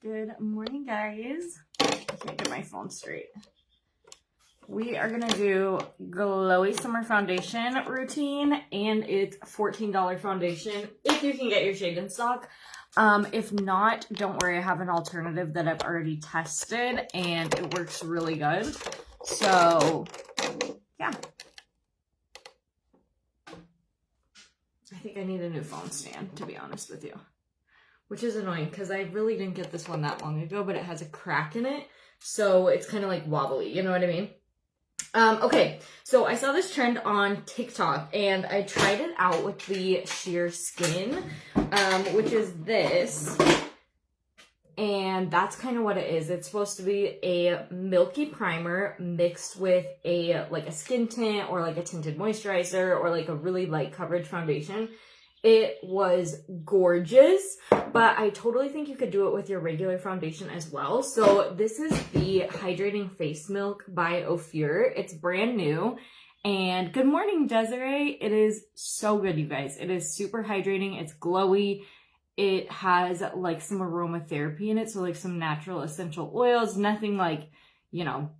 Good morning, guys. I can't get my phone straight. We are going to do Glowy Summer Foundation routine, and it's $14 foundation if you can get your shade in stock. If not, don't worry, I have an alternative that I've already tested, and it works really good. So, yeah. I think I need a new phone stand, to be honest with you. Which is annoying because I really didn't get this one that long ago, but it has a crack in it. So it's kind of like wobbly, you know what I mean? Okay, so I saw this trend on TikTok and I tried it out with the Sheer Skin, which is this. And that's kind of what it is. It's supposed to be a milky primer mixed with a skin tint or like a tinted moisturizer or like a really light coverage foundation. It was gorgeous, but I totally think you could do it with your regular foundation as well. So this is the Hydrating Face Milk by Ophir. It's brand new. And good morning, Desiree. It is so good, you guys. It is super hydrating. It's glowy. It has like some aromatherapy in it. So like some natural essential oils, nothing like, you know,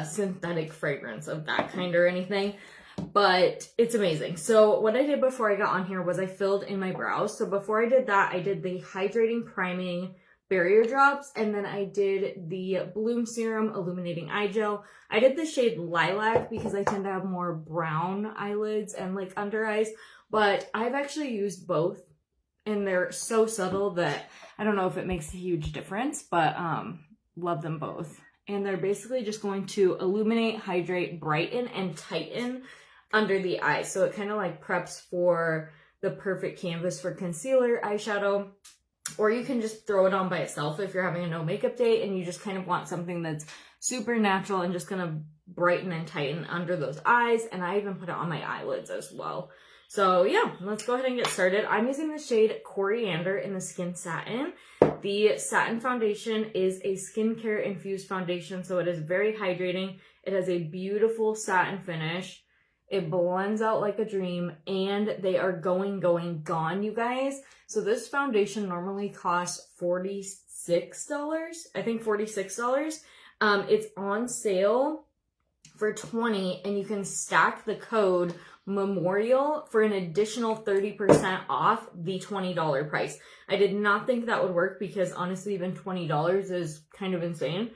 synthetic fragrance of that kind or anything. But it's amazing. So what I did before I got on here was I filled in my brows. So before I did that, I did the hydrating priming barrier drops, and then I did the Bloom Serum illuminating eye gel. I did the shade Lilac because I tend to have more brown eyelids and like under eyes, but I've actually used both and they're so subtle that I don't know if it makes a huge difference, but love them both. And they're basically just going to illuminate, hydrate, brighten, and tighten under the eyes. So it kind of like preps for the perfect canvas for concealer, eyeshadow, or you can just throw it on by itself if you're having a no makeup day and you just kind of want something that's super natural and just gonna brighten and tighten under those eyes. And I even put it on my eyelids as well. So yeah, let's go ahead and get started. I'm using the shade Coriander in the Skin Satin. The satin foundation is a skincare infused foundation, so it is very hydrating. It has a beautiful satin finish. It blends out like a dream, and they are going, gone, you guys. So this foundation normally costs $46. I think $46. It's on sale for $20, and you can stack the code Memorial for an additional 30% off the $20 price. I did not think that would work because honestly, even $20 is kind of insane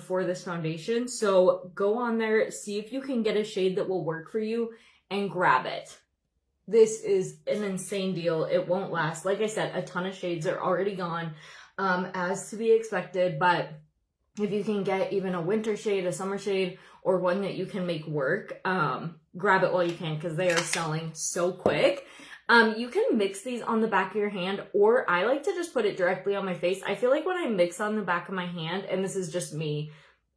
for this foundation. So go on there, see if you can get a shade that will work for you and grab it. This is an insane deal. It won't last. Like I said, a ton of shades are already gone, as to be expected, but if you can get even a winter shade, a summer shade, or one that you can make work, grab it while you can because they are selling so quick. You can mix these on the back of your hand, or I like to just put it directly on my face. I feel like when I mix on the back of my hand, and this is just me,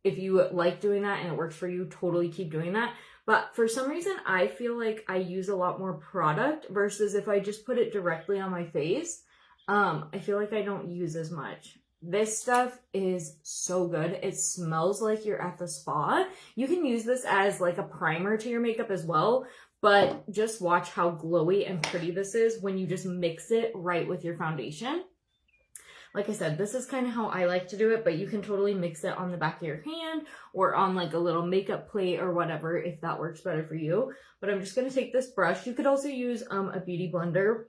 if you like doing that and it works for you, totally keep doing that. But for some reason, I feel like I use a lot more product versus if I just put it directly on my face, I feel like I don't use as much. This stuff is so good. It smells like you're at the spa. You can use this as like a primer to your makeup as well, but just watch how glowy and pretty this is when you just mix it right with your foundation. Like I said, this is kind of how I like to do it, but you can totally mix it on the back of your hand or on like a little makeup plate or whatever if that works better for you. But I'm just going to take this brush. You could also use a beauty blender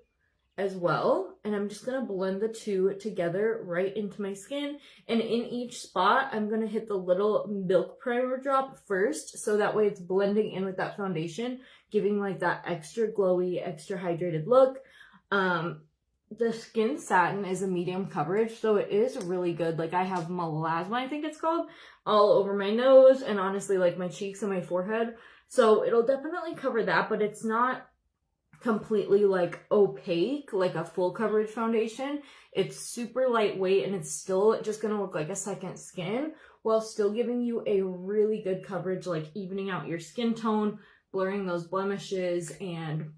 as well, and I'm just gonna blend the two together right into my skin, and in each spot I'm gonna hit the little milk primer drop first, so that way it's blending in with that foundation, giving like that extra glowy, extra hydrated look. The Skin Satin is a medium coverage, so it is really good. Like I have melasma, I think it's called, all over my nose and honestly like my cheeks and my forehead, so it'll definitely cover that, but it's not completely like opaque like a full coverage foundation. It's super lightweight and it's still just gonna look like a second skin while still giving you a really good coverage, like evening out your skin tone, blurring those blemishes, and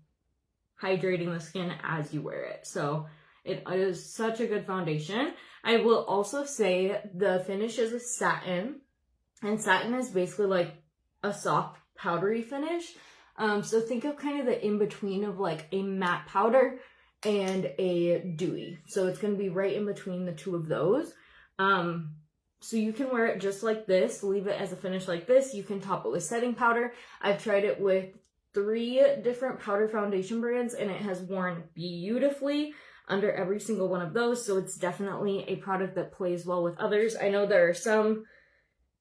hydrating the skin as you wear it. So it is such a good foundation. I will also say the finish is a satin, and satin is basically like a soft powdery finish. So think of kind of the in-between of like a matte powder and a dewy. So it's going to be right in between the two of those. So you can wear it just like this, leave it as a finish like this. You can top it with setting powder. I've tried it with 3 different powder foundation brands and it has worn beautifully under every single one of those. So it's definitely a product that plays well with others. I know there are some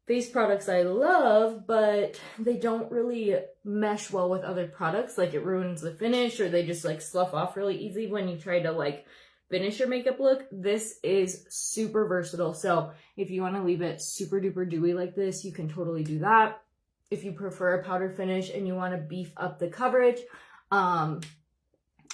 face products I love, but they don't really mesh well with other products. Like it ruins the finish or they just like slough off really easy when you try to like finish your makeup look. This is super versatile. So if you want to leave it super duper dewy like this, you can totally do that. If you prefer a powder finish and you want to beef up the coverage,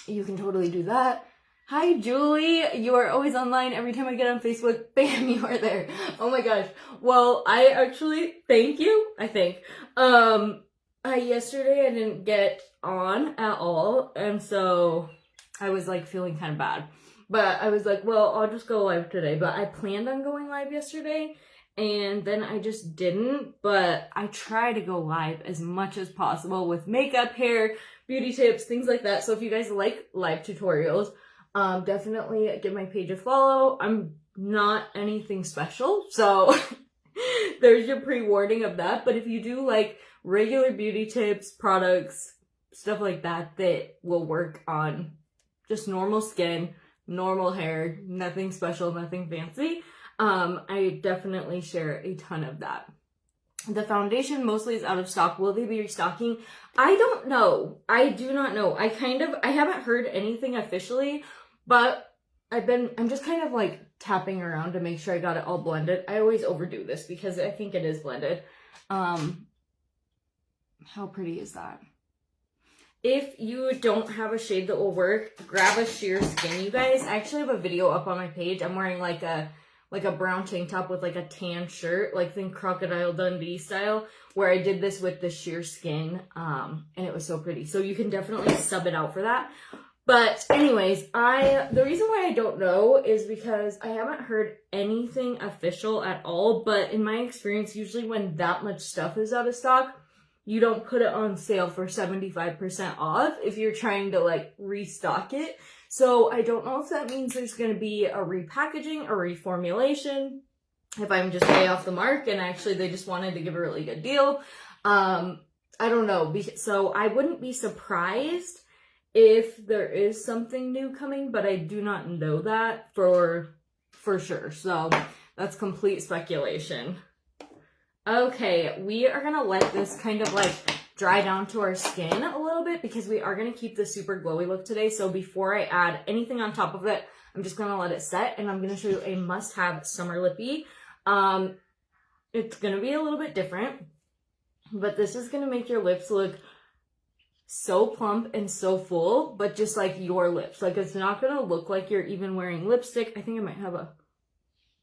you can totally do that. Hi, Julie. You are always online. Every time I get on Facebook, bam, you are there. Oh my gosh. Well, I actually, thank you, I think. Yesterday I didn't get on at all, and so I was like feeling kind of bad. But I was like, well, I'll just go live today. But I planned on going live yesterday, and then I just didn't. But I try to go live as much as possible with makeup, hair, beauty tips, things like that. So if you guys like live tutorials, definitely give my page a follow. I'm not anything special, so there's your pre-warning of that. But if you do like regular beauty tips, products, stuff like that, that will work on just normal skin, normal hair, nothing special, nothing fancy, I definitely share a ton of that. The foundation mostly is out of stock. Will they be restocking? I don't know. I do not know. I haven't heard anything officially, but I'm just kind of like tapping around to make sure I got it all blended. I always overdo this because I think it is blended. How pretty is that? If you don't have a shade that will work, grab a sheer skin, you guys. I actually have a video up on my page. I'm wearing like a brown tank top with like a tan shirt, like think Crocodile Dundee style, where I did this with the sheer skin, and it was so pretty. So you can definitely sub it out for that. But anyways, the reason why I don't know is because I haven't heard anything official at all, but in my experience, usually when that much stuff is out of stock, you don't put it on sale for 75% off if you're trying to like restock it. So I don't know if that means there's going to be a repackaging or reformulation, if I'm just way off the mark and actually they just wanted to give a really good deal. I don't know. So I wouldn't be surprised if there is something new coming, but I do not know that for sure. So that's complete speculation. Okay, we are going to let this kind of like dry down to our skin a little bit because we are going to keep the super glowy look today. So before I add anything on top of it, I'm just going to let it set and I'm going to show you a must-have summer lippy. It's going to be a little bit different, but this is going to make your lips look so plump and so full, but just like your lips. Like it's not going to look like you're even wearing lipstick. I think I might have a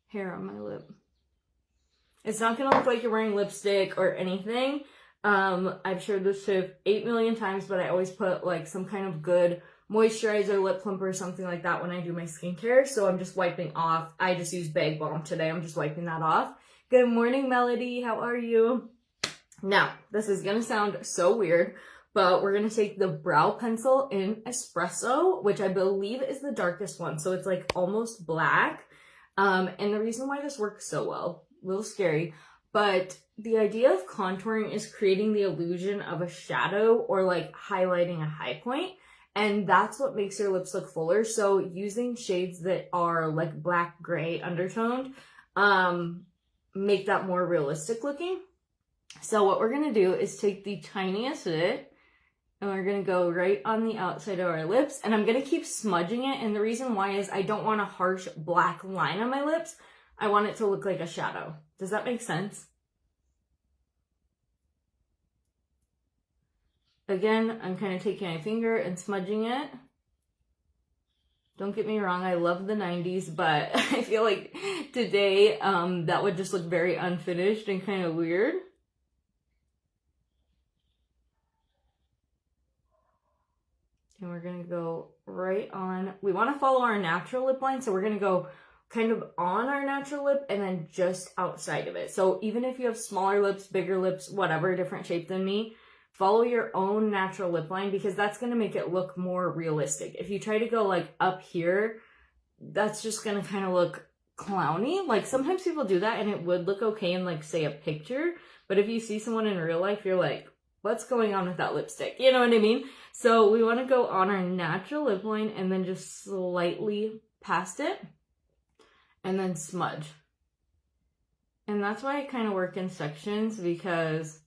hair on my lip. It's not going to look like you're wearing lipstick or anything. I've shared this tip 8 million times, but I always put like some kind of good moisturizer, lip plumper, something like that when I do my skincare. So I'm just wiping off. I just used Bag Balm today. I'm just wiping that off. Good morning, Melody. How are you? Now, this is going to sound so weird, but we're going to take the brow pencil in Espresso, which I believe is the darkest one. So it's like almost black. And the reason why this works so well, a little scary, but the idea of contouring is creating the illusion of a shadow or like highlighting a high point. And that's what makes your lips look fuller. So using shades that are like black gray undertoned, make that more realistic looking. So what we're going to do is take the tiniest bit and we're going to go right on the outside of our lips. And I'm going to keep smudging it. And the reason why is I don't want a harsh black line on my lips. I want it to look like a shadow. Does that make sense? Again, I'm kind of taking my finger and smudging it. Don't get me wrong, I love the 90s, but I feel like today that would just look very unfinished and kind of weird. And we're going to go right on. We want to follow our natural lip line, so we're going to go kind of on our natural lip and then just outside of it. So even if you have smaller lips, bigger lips, whatever, different shape than me, follow your own natural lip line because that's going to make it look more realistic. If you try to go like up here, that's just going to kind of look clowny. Like sometimes people do that and it would look okay in like say a picture, but if you see someone in real life, you're like, what's going on with that lipstick? You know what I mean? So we want to go on our natural lip line and then just slightly past it and then smudge. And that's why I kind of work in sections, because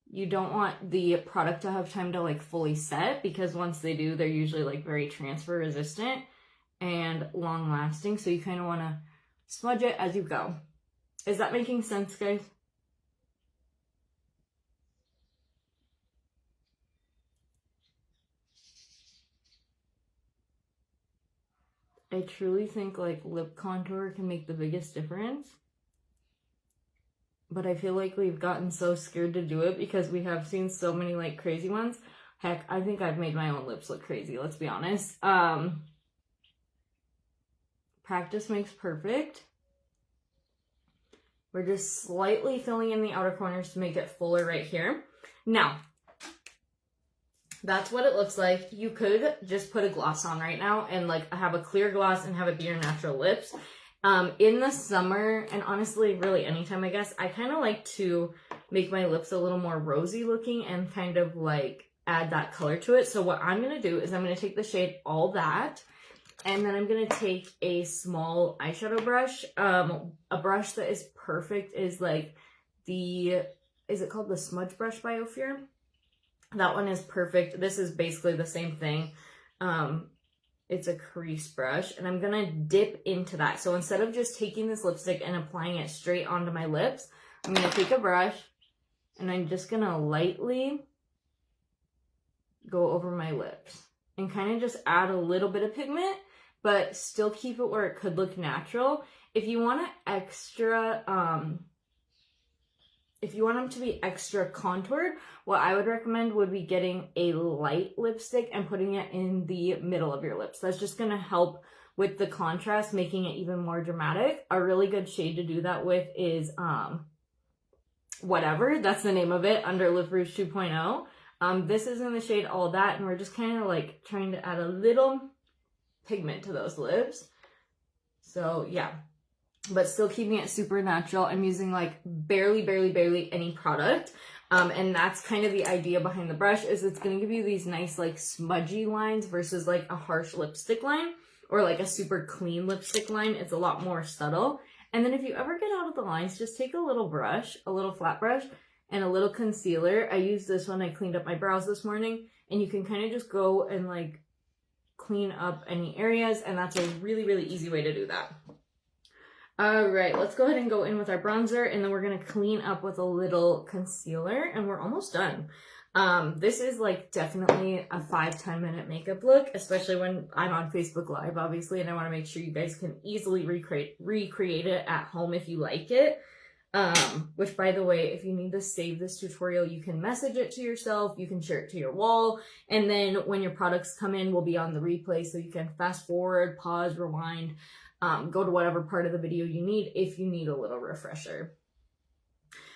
you don't want the product to have time to like fully set, because once they do, they're usually like very transfer resistant and long lasting. So you kind of want to smudge it as you go. Is that making sense, guys? I truly think like lip contour can make the biggest difference. But I feel like we've gotten so scared to do it because we have seen so many like crazy ones. Heck, I think I've made my own lips look crazy, let's be honest. Practice makes perfect. We're just slightly filling in the outer corners to make it fuller right here. Now, that's what it looks like. You could just put a gloss on right now and like have a clear gloss and have it be your natural lips. In the summer, and honestly, really anytime, I guess, I kind of like to make my lips a little more rosy looking and kind of like add that color to it. So what I'm going to do is I'm going to take the shade All That, and then I'm going to take a small eyeshadow brush. A brush that is perfect is like is it called the Smudge Brush by Ophir? That one is perfect. This is basically the same thing. It's a crease brush, and I'm gonna dip into that. So instead of just taking this lipstick and applying it straight onto my lips, I'm gonna take a brush and I'm just gonna lightly go over my lips and kind of just add a little bit of pigment, but still keep it where it could look natural. If you want them to be extra contoured, what I would recommend would be getting a light lipstick and putting it in the middle of your lips. That's just going to help with the contrast, making it even more dramatic. A really good shade to do that with is Whatever. That's the name of it, Under Lip Rouge 2.0. This is in the shade All That, and we're just kind of like trying to add a little pigment to those lips. So yeah. But still keeping it super natural. I'm using like barely any product. And that's kind of the idea behind the brush, is it's going to give you these nice like smudgy lines versus like a harsh lipstick line or like a super clean lipstick line. It's a lot more subtle. And then if you ever get out of the lines, just take a little brush, a little flat brush, and a little concealer. I used this when I cleaned up my brows this morning, and you can kind of just go and like clean up any areas. And that's a really easy way to do that. All right, let's go ahead and go in with our bronzer, and then we're going to clean up with a little concealer, and we're almost done. This is like definitely a 5-10 minute makeup look, especially when I'm on Facebook Live, obviously, and I want to make sure you guys can easily recreate it at home if you like it. Which, by the way, if you need to save this tutorial, you can message it to yourself, you can share it to your wall, and then when your products come in, we'll be on the replay, so you can fast forward, pause, rewind, go to whatever part of the video you need if you need a little refresher.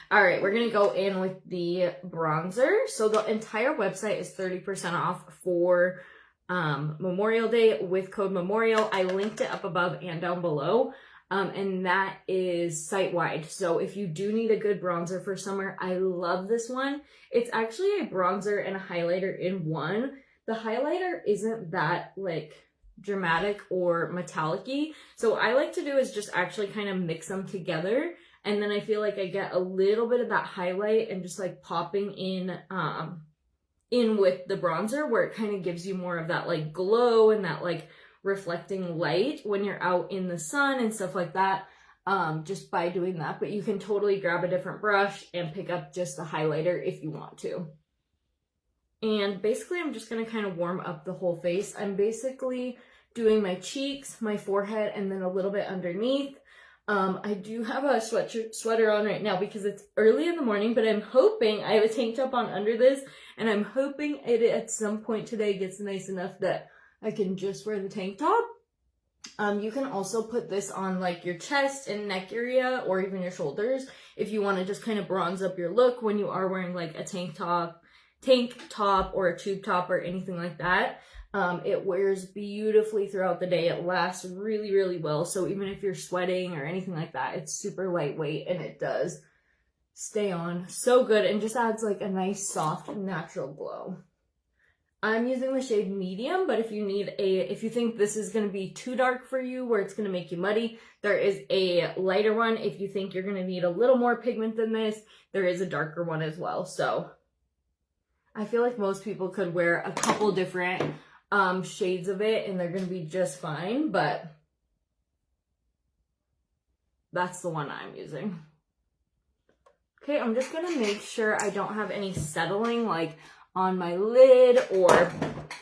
All right, we're going to go in with the bronzer. So the entire website is 30% off for Memorial Day with code MEMORIAL. I linked it up above and down below. And that is site-wide. So if you do need a good bronzer for summer, I love this one. It's actually a bronzer and a highlighter in one. The highlighter isn't that like dramatic or metallic-y. So what I like to do is just actually kind of mix them together. And then I feel like I get a little bit of that highlight and just like popping in with the bronzer, where it kind of gives you more of that like glow and that like reflecting light when you're out in the sun and stuff like that, just by doing that. But you can totally grab a different brush and pick up just the highlighter if you want to. And basically I'm just going to kind of warm up the whole face. I'm basically doing my cheeks, my forehead, and then a little bit underneath. I do have a sweater on right now because it's early in the morning, but I'm hoping, I have a tank top on under this, and I'm hoping it at some point today gets nice enough that I can just wear the tank top. You can also put this on like your chest and neck area or even your shoulders if you want to just kind of bronze up your look when you are wearing like a tank top or a tube top or anything like that. It wears beautifully throughout the day. It lasts really, really well. So even if you're sweating or anything like that, it's super lightweight and it does stay on so good and just adds like a nice, soft, natural glow. I'm using the shade medium, but if you think this is going to be too dark for you where it's going to make you muddy, there is a lighter one. If you think you're going to need a little more pigment than this, there is a darker one as well. So I feel like most people could wear a couple different shades of it and they're going to be just fine, but that's the one I'm using. Okay, I'm just going to make sure I don't have any settling like on my lid or,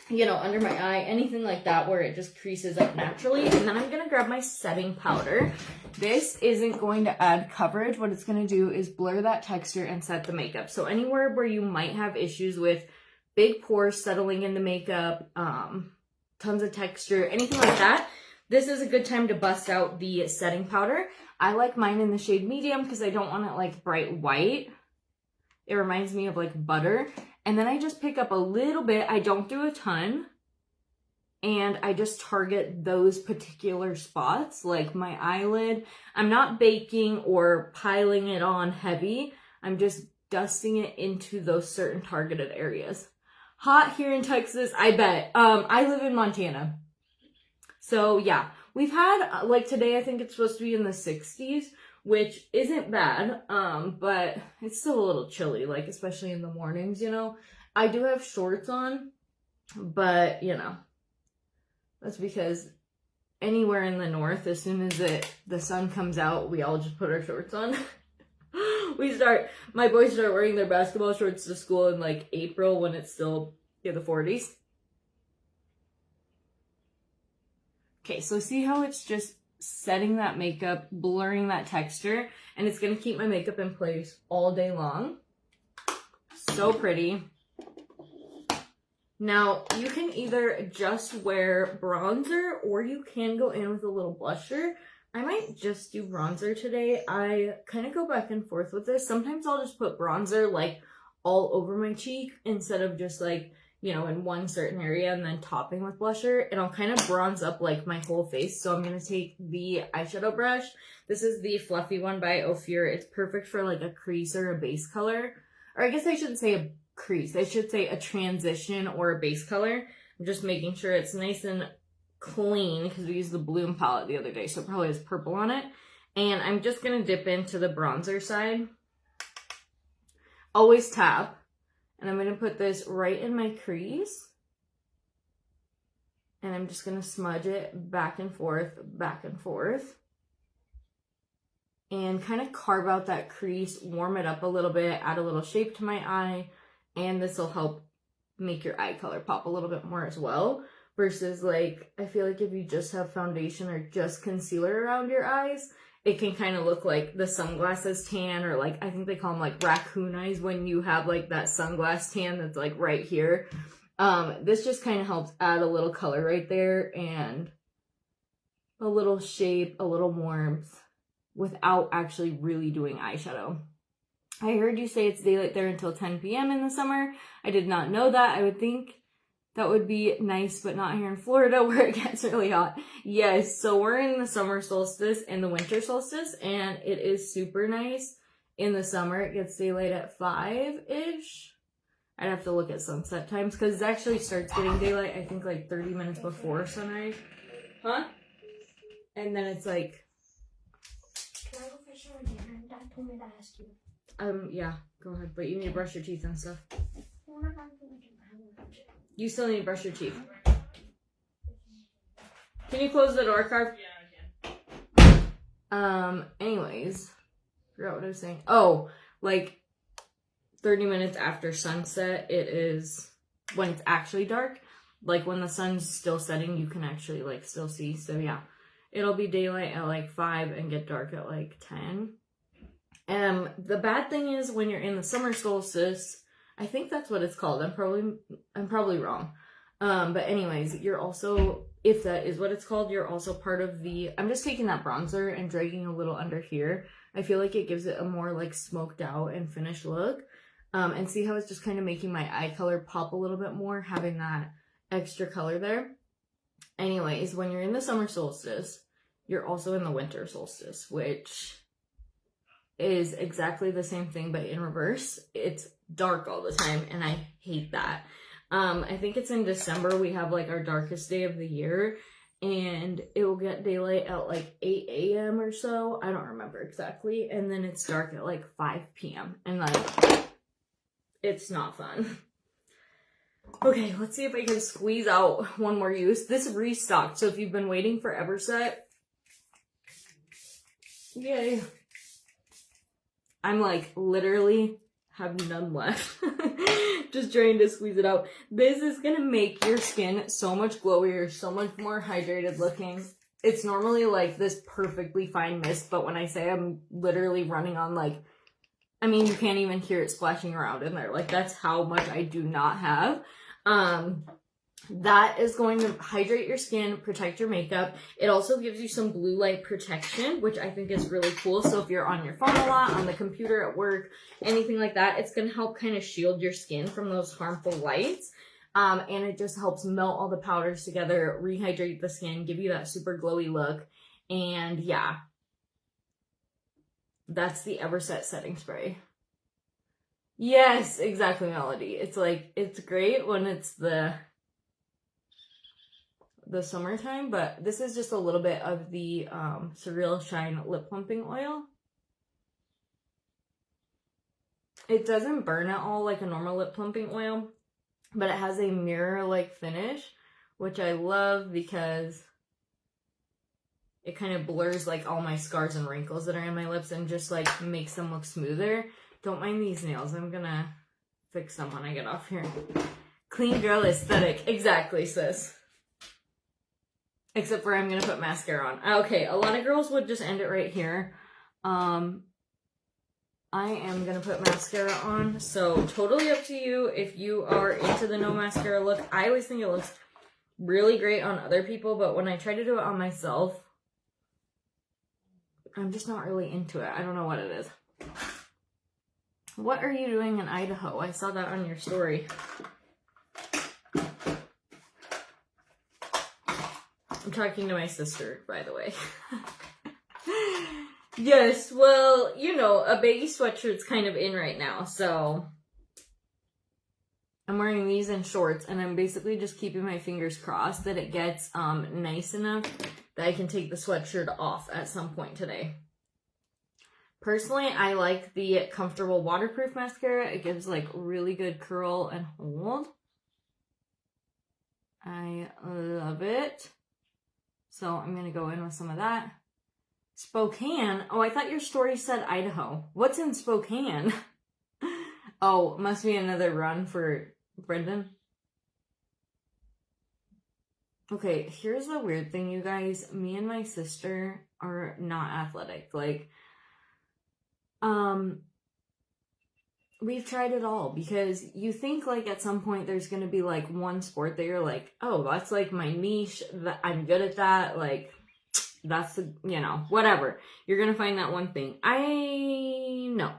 you know, under my eye, anything like that where it just creases up naturally. And then I'm going to grab my setting powder. This isn't going to add coverage. What it's going to do is blur that texture and set the makeup. So anywhere where you might have issues with big pores settling in the makeup, tons of texture, anything like that, this is a good time to bust out the setting powder. I like mine in the shade medium because I don't want it like bright white. It reminds me of like butter. And then I just pick up a little bit. I don't do a ton. And I just target those particular spots, like my eyelid. I'm not baking or piling it on heavy. I'm just dusting it into those certain targeted areas. Hot here in Texas, I bet. I live in Montana. So yeah, we've had, like today, I think it's supposed to be in the 60s, which isn't bad, but it's still a little chilly, like especially in the mornings, you know. I do have shorts on, but you know, that's because anywhere in the north, as soon as the sun comes out, we all just put our shorts on. My boys start wearing their basketball shorts to school in like April when it's still in the 40s. Okay, so see how it's just setting that makeup, blurring that texture, and it's going to keep my makeup in place all day long. So pretty. Now, you can either just wear bronzer or you can go in with a little blusher. I might just do bronzer today. I kind of go back and forth with this. Sometimes I'll just put bronzer like all over my cheek instead of just like, you know, in one certain area and then topping with blusher, and I'll kind of bronze up like my whole face. So I'm going to take the eyeshadow brush. This is the fluffy one by Ophir. It's perfect for like a crease or a base color. Or I guess I shouldn't say a crease. I should say a transition or a base color. I'm just making sure it's nice and clean because we used the Bloom palette the other day. So it probably has purple on it. And I'm just going to dip into the bronzer side. Always tap. And I'm going to put this right in my crease. And I'm just going to smudge it back and forth, and kind of carve out that crease, warm it up a little bit, add a little shape to my eye, and this will help make your eye color pop a little bit more as well. Versus like, I feel like if you just have foundation or just concealer around your eyes, it can kind of look like the sunglasses tan, or like, I think they call them like raccoon eyes when you have like that sunglass tan that's like right here. This just kind of helps add a little color right there and a little shape, a little warmth without actually really doing eyeshadow. I heard you say it's daylight there until 10 p.m. in the summer. I did not know that. I would think that would be nice, but not here in Florida where it gets really hot. Yes, so we're in the summer solstice and the winter solstice, and it is super nice. In the summer, it gets daylight at 5-ish. I'd have to look at sunset times because it actually starts getting daylight, I think, like 30 minutes before sunrise. Huh? And then it's like... Can I go for shower dinner? Dad told me to ask you. Yeah, go ahead. But you need to brush your teeth and stuff. Well, not going to You still need to brush your teeth. Can you close the door, Carv? Yeah, I can. Anyways, forgot what I was saying. Oh, like 30 minutes after sunset, it is when it's actually dark. Like when the sun's still setting, you can actually like still see. So yeah, it'll be daylight at like 5 and get dark at like 10. The bad thing is when you're in the summer solstice, I think that's what it's called. I'm probably wrong. But anyways, you're also if that is what it's called, you're also part of the, I'm just taking that bronzer and dragging a little under here. I feel like it gives it a more like smoked out and finished look. And see how it's just kind of making my eye color pop a little bit more, having that extra color there. Anyways, when you're in the summer solstice, you're also in the winter solstice, which is exactly the same thing but in reverse. It's dark all the time and I hate that. I think it's in December we have like our darkest day of the year, and it will get daylight at like 8 a.m. or so. I don't remember exactly. And then it's dark at like 5 p.m. and like it's not fun. Okay, let's see if I can squeeze out one more use. This restocked, so if you've been waiting for Everset, yay. I'm like literally have none left. Just trying to squeeze it out. This is gonna make your skin so much glowier, so much more hydrated looking. It's normally like this perfectly fine mist, but when I say I'm literally running on like, I mean, you can't even hear it splashing around in there. Like, that's how much I do not have. That is going to hydrate your skin, protect your makeup. It also gives you some blue light protection, which I think is really cool. So if you're on your phone a lot, on the computer at work, anything like that, it's going to help kind of shield your skin from those harmful lights. And it just helps melt all the powders together, rehydrate the skin, give you that super glowy look. And yeah. That's the Everset setting spray. Yes, exactly, Melody. It's like, it's great when it's the summertime, but this is just a little bit of the Surreal Shine Lip Plumping Oil. It doesn't burn at all like a normal lip plumping oil, but it has a mirror-like finish, which I love because it kind of blurs like all my scars and wrinkles that are in my lips and just like makes them look smoother. Don't mind these nails. I'm gonna fix them when I get off here. Clean girl aesthetic. Exactly, sis. Except for I'm gonna put mascara on. Okay, a lot of girls would just end it right here. I am gonna put mascara on. So totally up to you if you are into the no mascara look. I always think it looks really great on other people, but when I try to do it on myself, I'm just not really into it. I don't know what it is. What are you doing in Idaho? I saw that on your story. I'm talking to my sister, by the way. Yes, well, you know, a baggy sweatshirt's kind of in right now, so I'm wearing these in shorts, and I'm basically just keeping my fingers crossed that it gets nice enough that I can take the sweatshirt off at some point today. Personally, I like the Comfortable Waterproof Mascara. It gives like really good curl and hold. I love it. So I'm going to go in with some of that. Spokane? Oh, I thought your story said Idaho. What's in Spokane? Oh, must be another run for Brendan. Okay, here's the weird thing, you guys. Me and my sister are not athletic. Like, we've tried it all because you think like at some point there's going to be like one sport that you're like, oh, that's like my niche, that I'm good at that, like that's the, you know, whatever. You're going to find that one thing. I know.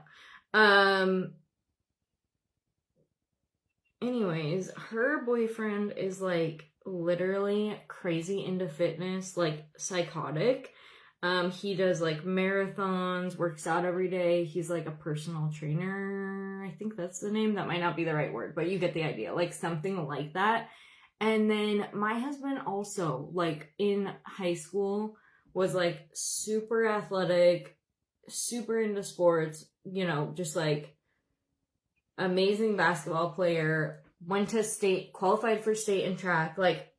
Anyways, her boyfriend is like literally crazy into fitness, like psychotic. He does like marathons, works out every day. He's like a personal trainer. I think that's the name. That might not be the right word, but you get the idea. Like something like that. And then my husband also, like in high school, was like super athletic, super into sports, you know, just like amazing basketball player, went to state, qualified for state and track, like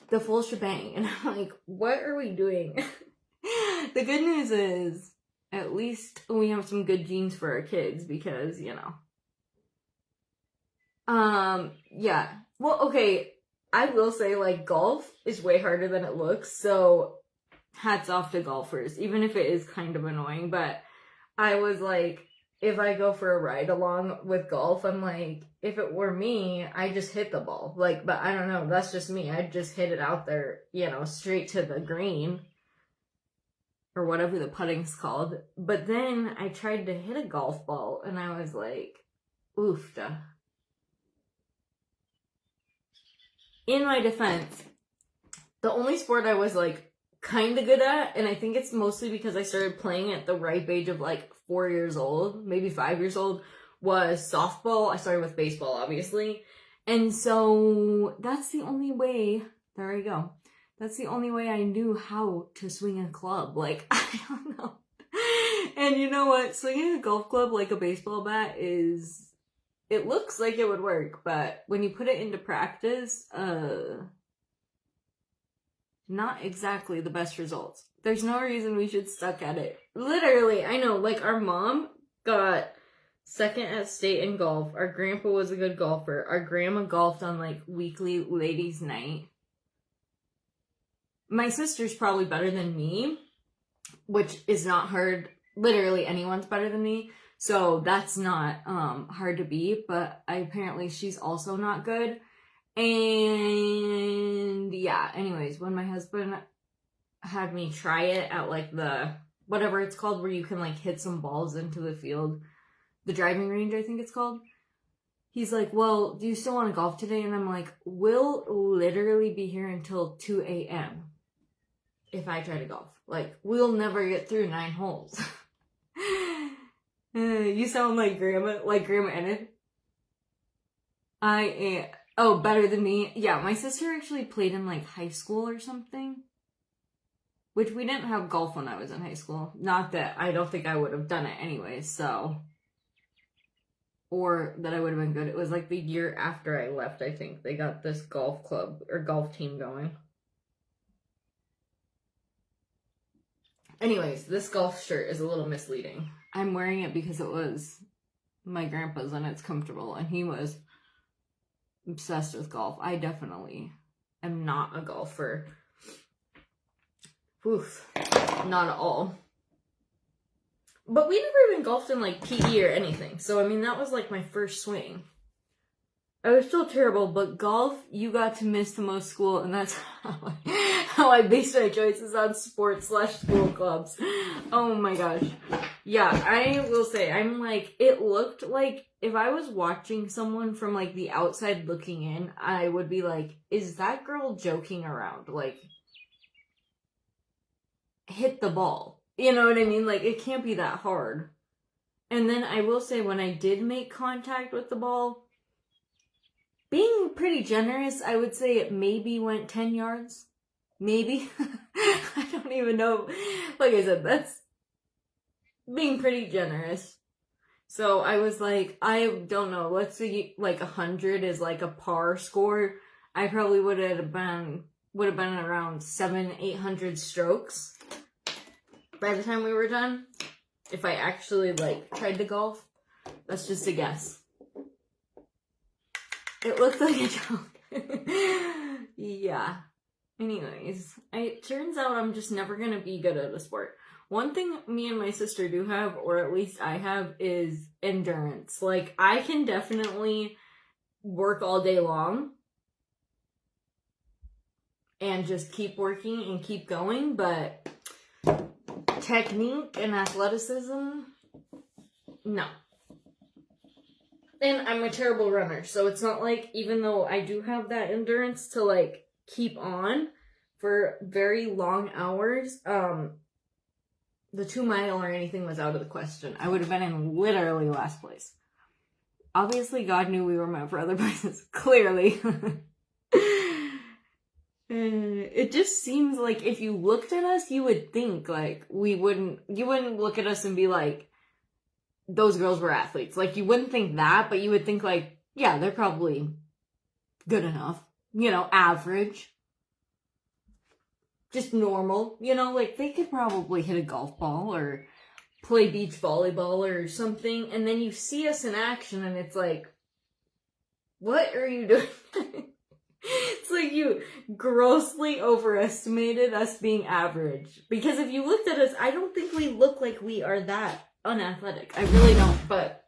the full shebang. And I'm like, what are we doing? The good news is, at least we have some good genes for our kids because, you know. Yeah. Well, okay, I will say, like, golf is way harder than it looks, so hats off to golfers, even if it is kind of annoying. But I was like, if I go for a ride along with golf, I'm like, if it were me, I just hit the ball. Like, but I don't know, that's just me. I'd just hit it out there, you know, straight to the green. Or whatever the putting's called. But then I tried to hit a golf ball, and I was like, oofda. In my defense, the only sport I was like kind of good at, and I think it's mostly because I started playing at the ripe age of like 4 years old, maybe 5 years old, was softball. I started with baseball, obviously. And so that's the only way, there I go. That's the only way I knew how to swing a club. Like, I don't know. And you know what? Swinging a golf club like a baseball bat is, it looks like it would work, but when you put it into practice, not exactly the best results. There's no reason we should suck at it. Literally, I know, like our mom got second at state in golf. Our grandpa was a good golfer. Our grandma golfed on like weekly ladies' night. My sister's probably better than me, which is not hard. Literally anyone's better than me. So that's not hard to beat, but apparently she's also not good. And yeah, anyways, when my husband had me try it at like the, whatever it's called, where you can like hit some balls into the field, the driving range, I think it's called. He's like, well, do you still want to golf today? And I'm like, we'll literally be here until 2 a.m. if I try to golf. Like, we'll never get through 9 holes. You sound like Grandma Enid. I am. Oh, better than me. Yeah, my sister actually played in like high school or something. Which we didn't have golf when I was in high school. Not that I don't think I would have done it anyway, so. Or that I would have been good. It was like the year after I left, I think. They got this golf club or golf team going. Anyways, this golf shirt is a little misleading. I'm wearing it because it was my grandpa's and it's comfortable, and he was obsessed with golf. I definitely am not a golfer. Oof, not at all. But we never even golfed in like PE or anything. So, I mean, that was like my first swing. I was still terrible, but golf, you got to miss the most school, and that's how I based my choices on sports/school clubs. Oh my gosh. Yeah, I will say, I'm like, it looked like if I was watching someone from like the outside looking in, I would be like, is that girl joking around? Like, hit the ball. You know what I mean? Like, it can't be that hard. And then I will say, when I did make contact with the ball, being pretty generous, I would say it maybe went 10 yards. Maybe. I don't even know. Like I said, that's being pretty generous. So I was like, I don't know. Let's say like 100 is like a par score. I probably would have been around 700-800 strokes by the time we were done. If I actually like tried to golf. That's just a guess. It looked like a joke. Yeah. Anyways, it turns out I'm just never gonna be good at a sport. One thing me and my sister do have, or at least I have, is endurance. Like, I can definitely work all day long and just keep working and keep going, but technique and athleticism, no. And I'm a terrible runner, so it's not like, even though I do have that endurance to, like, keep on for very long hours, the 2 mile or anything was out of the question. I would have been in literally last place. Obviously, God knew we were meant for other places. Clearly. It just seems like if you looked at us, you would think, like, you wouldn't look at us and be like, those girls were athletes. Like, you wouldn't think that, but you would think, like, yeah, they're probably good enough. You know, average. Just normal. You know, like, they could probably hit a golf ball or play beach volleyball or something. And then you see us in action and it's like, what are you doing? It's like you grossly overestimated us being average. Because if you looked at us, I don't think we look like we are that unathletic. I really don't, but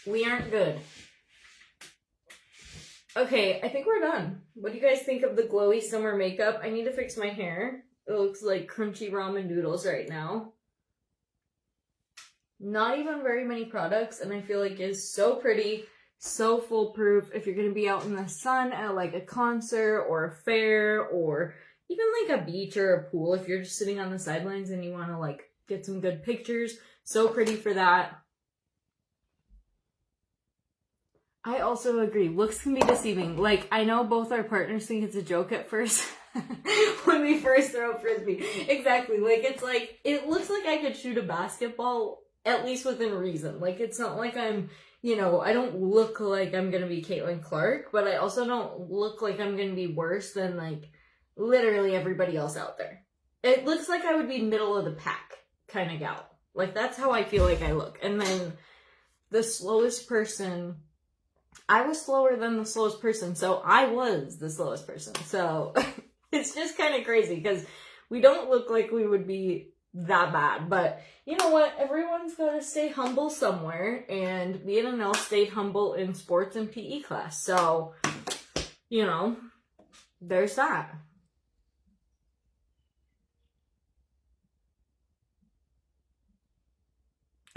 we aren't good. Okay, I think we're done. What do you guys think of the glowy summer makeup? I need to fix my hair. It looks like crunchy ramen noodles right now. Not even very many products, and I feel like it's so pretty, so foolproof. If you're going to be out in the sun at like a concert or a fair or even like a beach or a pool, if you're just sitting on the sidelines and you want to like get some good pictures, so pretty for that. I also agree. Looks can be deceiving. Like, I know both our partners think it's a joke at first when we first throw a frisbee. Exactly. Like, it's like, it looks like I could shoot a basketball, at least within reason. Like, it's not like I'm, you know, I don't look like I'm gonna be Caitlin Clark, but I also don't look like I'm gonna be worse than, like, literally everybody else out there. It looks like I would be middle of the pack kind of gal. Like, that's how I feel like I look. And then the slowest person, I was slower than the slowest person, so I was the slowest person. So it's just kind of crazy because we don't look like we would be that bad. But you know what? Everyone's got to stay humble somewhere, and me and Anel stayed humble in sports and PE class. So, you know, there's that.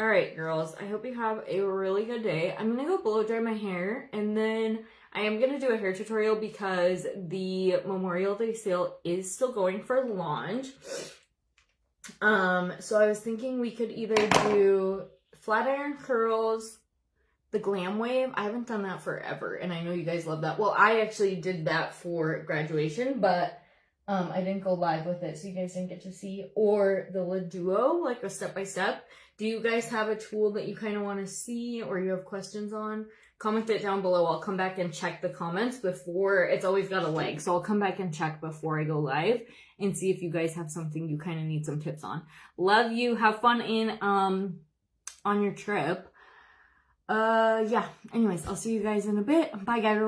All right, girls, I hope you have a really good day. I'm going to go blow dry my hair, and then I am going to do a hair tutorial because the Memorial Day sale is still going for launch. So I was thinking we could either do flat iron curls, the glam wave. I haven't done that forever, and I know you guys love that. Well, I actually did that for graduation, but I didn't go live with it, so you guys didn't get to see. Or the Le Duo, like a step-by-step. Do you guys have a tool that you kind of want to see or you have questions on? Comment it down below. I'll come back and check the comments before. It's always got a lag, so I'll come back and check before I go live and see if you guys have something you kind of need some tips on. Love you. Have fun in on your trip. Yeah. Anyways, I'll see you guys in a bit. Bye, guys.